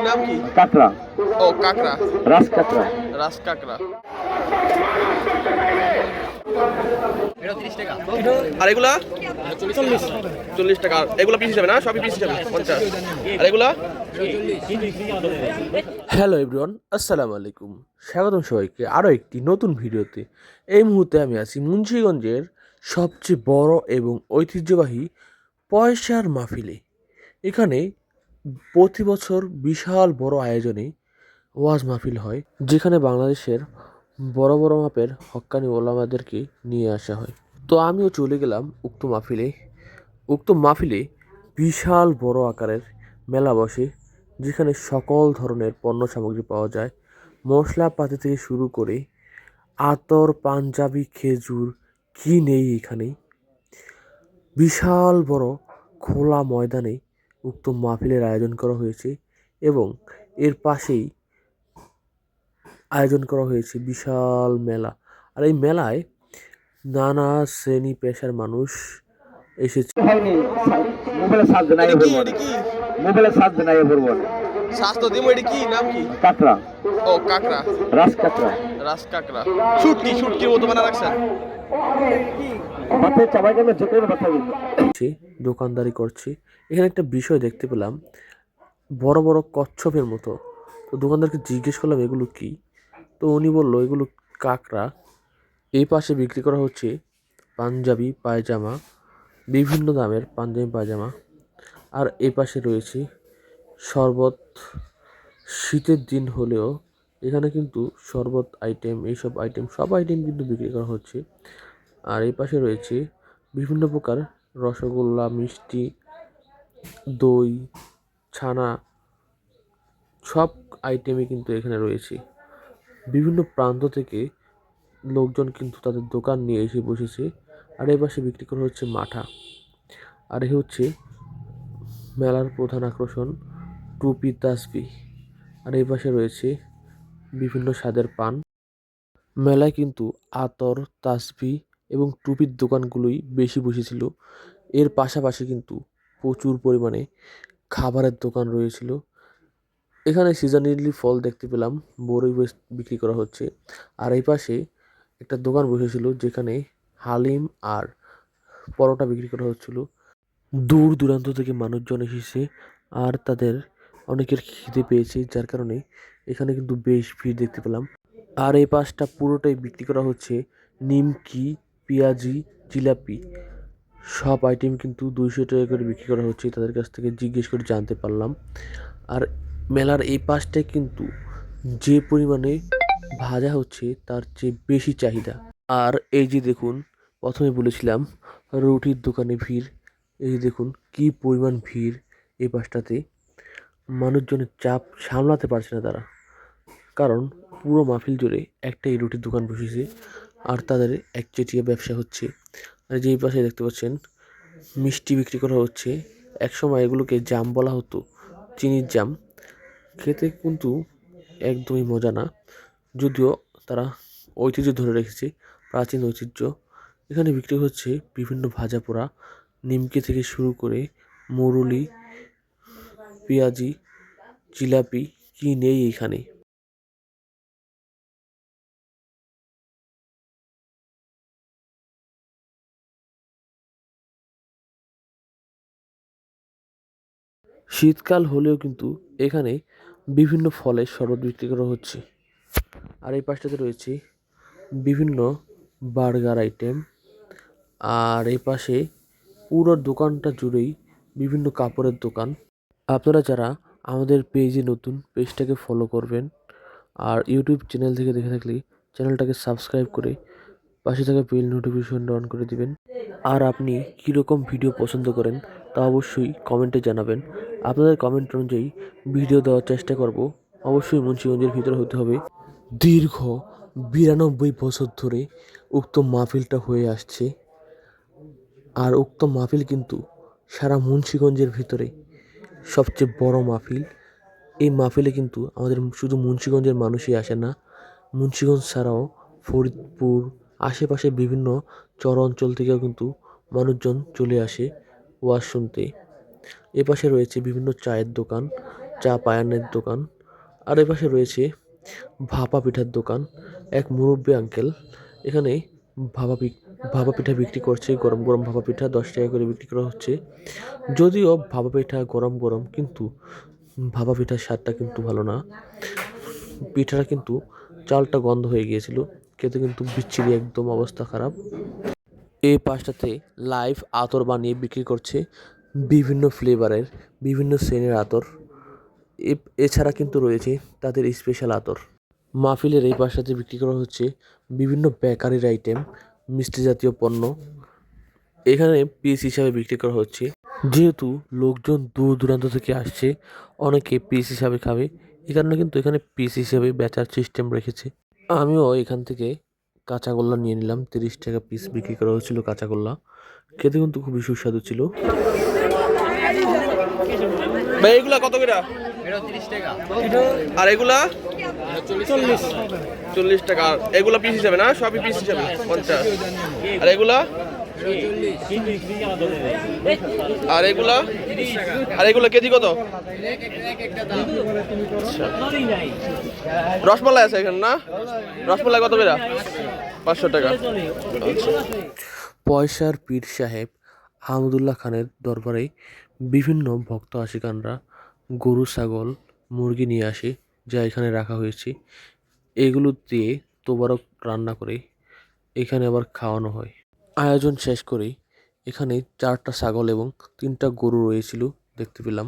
নাম কি? কাঁকড়া, ও কাঁকড়া, রাস কাঁকড়া। রাস কাঁকড়া। আর এগুলা 40 টাকা। আর এগুলা পিস হিসাবে না, সবই পিস হিসাবে 50। আর এগুলা হ্যালো এভরিওয়ান, আসসালামু আলাইকুম। স্বাগতম সবাইকে আরও একটি নতুন ভিডিওতে। এই মুহূর্তে আমি আছি মুন্সিগঞ্জের সবচেয়ে বড় এবং ঐতিহ্যবাহী পয়সার মাহফিলে। এখানে প্রতি বছর বিশাল বড় আয়োজনে ওয়াজ মাহফিল হয়, যেখানে বাংলাদেশের বড় বড় মাপের হক্কানি ওলামাদেরকে নিয়ে আসা হয়। তো আমিও চলে গেলাম উক্ত মাহফিলে। উক্ত মাহফিলে বিশাল বড় আকারের মেলা বসে, যেখানে সকল ধরনের পণ্য সামগ্রী পাওয়া যায়। মশলাপাতি থেকে শুরু করে আতর, পাঞ্জাবি, খেজুর, কি নেই এখানে। বিশাল বড় খোলা ময়দানে উক্ত মাহফিলের আয়োজন করা হয়েছে এবং এর পাশেই আয়োজন করা হয়েছে বিশাল মেলা। আর এই মেলায় নানা শ্রেণী পেশার মানুষ এসেছে। হয়নি, মোবাইলে সার্চ দেন আইয়ে বলবো না। মোবাইলে সার্চ দেন আইয়ে বলবো না। স্বাস্থ্য দিম, এটা কি নাম কি? কাঁকড়া, ও কাঁকড়া, রাস কাঁকড়া। রাস কাঁকড়া। শুটকির মতো বানা রাখছেন। মাথায় চাবাই গেলে যে কোনো ব্যথা কিন্তু। দোকানদারি করছি। এখানে একটা বিষয় দেখতে পেলাম, বড় বড় কচ্ছপের মতো। তো দোকানদারকে জিজ্ঞেস করলাম এগুলো কি, তো উনি বললো এগুলো কাঁকড়া। এই পাশে বিক্রি করা হচ্ছে পাঞ্জাবি পায়জামা, বিভিন্ন দামের পাঞ্জাবি পায়জামা। আর এই পাশে রয়েছে শরবত। শীতের দিন হলেও এখানে কিন্তু শরবত আইটেম, এইসব আইটেম, সব আইটেম কিন্তু বিক্রি করা হচ্ছে। আর এই পাশে রয়েছে বিভিন্ন প্রকার রসগোল্লা, মিষ্টি, দই, ছানা, সব আইটেমই কিন্তু এখানে রয়েছে। বিভিন্ন প্রান্ত থেকে লোকজন কিন্তু তাদের দোকান নিয়ে এসে বসেছে। আর এই পাশে বিক্রি করা হচ্ছে মাঠা। আর এই হচ্ছে মেলার প্রধান আকর্ষণ, টুপি, তাসবি। আর এই পাশে রয়েছে বিভিন্ন স্বাদের পান। মেলায় কিন্তু আতর, তাসবি এবং টুপির দোকানগুলোই বেশি বসেছিল। এর পাশাপাশি কিন্তু প্রচুর পরিমাণে খাবারের দোকান রয়েছিল। এখানে সিজনালি ফল দেখতে পেলাম, বড়ই বিক্রি করা হচ্ছে। আর এই পাশে একটা দোকান বসেছিল, যেখানে হালিম আর পরোটা বিক্রি করা হচ্ছিল। দূর দূরান্ত থেকে মানুষজন এসেছে আর তাদের অনেকের খিদে পেয়েছে, যার কারণে এখানে কিন্তু বেশ ভিড় দেখতে পেলাম। আর এই পাশটা পুরোটাই বিক্রি করা হচ্ছে নিমকি, পেঁয়াজি, জিলাপি। সব আইটেম কিন্তু 200 টাকা করে বিক্রি করা হচ্ছে, তাদের কাছ থেকে জিজ্ঞেস করে জানতে পারলাম। আর মেলার এই পাশটায় কিন্তু যে পরিমাণে ভাজা হচ্ছে তার চেয়ে বেশি চাহিদা। আর এই যে দেখুন, প্রথমে বলেছিলাম রুটির দোকানে ভিড়। এই যে দেখুন কি পরিমাণ ভিড় এই পাশটাতে। মানুষজনের চাপ সামলাতে পারছে না তারা, কারণ পুরো মাহফিল জুড়ে একটাই রুটির দোকান বসেছে আর তাদের একচেটিয়া ব্যবসা হচ্ছে। আর যেই পাশে দেখতে পাচ্ছেন মিষ্টি বিক্রি করা হচ্ছে। একসময় এগুলোকে জাম বলা হতো, চিনির জাম। খেতে কিন্তু একদমই মজা না, যদিও তারা ঐতিহ্য ধরে রেখেছে, প্রাচীন ঐতিহ্য। এখানে বিক্রি হচ্ছে বিভিন্ন ভাজা পোড়া, নিমকি থেকে শুরু করে মুরুলি, পেঁয়াজি, জিলাপি, কি নেই এখানে। শীতকাল হলেও কিন্তু এখানে বিভিন্ন ফলের শরবত বিক্রি করা হচ্ছে। আর এই পাশটাতে রয়েছে বিভিন্ন বার্গার আইটেম। আর এই পাশে পুরো দোকানটা জুড়েই বিভিন্ন কাপড়ের দোকান। আপনারা যারা আমাদের পেজে নতুন, পেজটাকে ফলো করবেন। আর ইউটিউব চ্যানেল থেকে দেখে থাকলে চ্যানেলটাকে সাবস্ক্রাইব করে পাশে থাকা বেল নোটিফিকেশনটা অন করে দিবেন। আর আপনি কীরকম ভিডিও পছন্দ করেন তা অবশ্যই কমেন্টে জানাবেন। আপনাদের কমেন্ট অনুযায়ী ভিডিও দেওয়ার চেষ্টা করব। অবশ্যই মুন্সিগঞ্জের ভিতরে হতে হবে। দীর্ঘ 92 বছর ধরে উক্ত মাহফিলটা হয়ে আসছে। আর উক্ত মাহফিল কিন্তু সারা মুন্সিগঞ্জের ভিতরে সবচেয়ে বড় মাহফিল। এই মাহফিলে কিন্তু আমাদের শুধু মুন্সিগঞ্জের মানুষই আসে না, মুন্সিগঞ্জ ছাড়াও ফরিদপুর, আশেপাশে বিভিন্ন চর অঞ্চল থেকেও কিন্তু মানুষজন চলে আসে ওয়াজ শুনতে। এপাশে রয়েছে বিভিন্ন চায়ের দোকান, চা পায়ানের দোকান। আর এ পাশে রয়েছে ভাপা পিঠার দোকান। এক মুরব্বী আঙ্কেল এখানে ভাপা পিঠা বিক্রি করছে। গরম গরম ভাপা পিঠা 10 টাকা করে বিক্রি করা হচ্ছে। যদিও ভাপা পিঠা গরম গরম, কিন্তু ভাপা পিঠার স্বাদটা কিন্তু ভালো না। পিঠাটা কিন্তু চালটা গন্ধ হয়ে গিয়েছিল, খেতে কিন্তু বিচ্ছিরি, একদম অবস্থা খারাপ। এই পাশটাতে লাইভ আতর বানিয়ে বিক্রি করছে, বিভিন্ন ফ্লেভারের, বিভিন্ন শ্রেণীর আতর। এছাড়া কিন্তু রয়েছে তাদের স্পেশাল আতর। মাহফিলের এই পাশটাতে বিক্রি করা হচ্ছে বিভিন্ন বেকারির আইটেম, মিষ্টি জাতীয় পণ্য। এখানে পিস হিসাবে বিক্রি করা হচ্ছে। যেহেতু লোকজন দূর দূরান্ত থেকে আসছে, অনেকে পিস হিসাবে খাবে, এই কারণে কিন্তু এখানে পিস হিসাবে বেচার সিস্টেম রেখেছে। আমিও এখান থেকে কাঁচাগোল্লা নিয়ে নিলাম। 30 টাকা পিস বিক্রি করা হচ্ছিল কাঁচাগোল্লা। খেতে কিন্তু খুবই সুস্বাদু ছিল। ভাই এগুলা কত করে? আর এগুলা 40 টাকা। আর এগুলা পিস হিসাবে না, সবই পিস হিসাবে 50। আর এগুলা আর এগুলা কেজি কত? রসমালাই আছে এখানে না? রসমালাই কত করে? 500 টাকা। পয়সার পীর সাহেব আহমদুল্লাহ খানের দরবারে বিভিন্ন ভক্ত আশিকানরা গরু, ছাগল, মুরগি নিয়ে আসে, যা এখানে রাখা হয়েছে। এগুলো দিয়ে তোবারক রান্না করে এখানে আবার খাওয়ানো হয়। আয়োজন শেষ করে এখানে 4টা ছাগল এবং 3টা গরু রয়েছিল দেখতে পেলাম।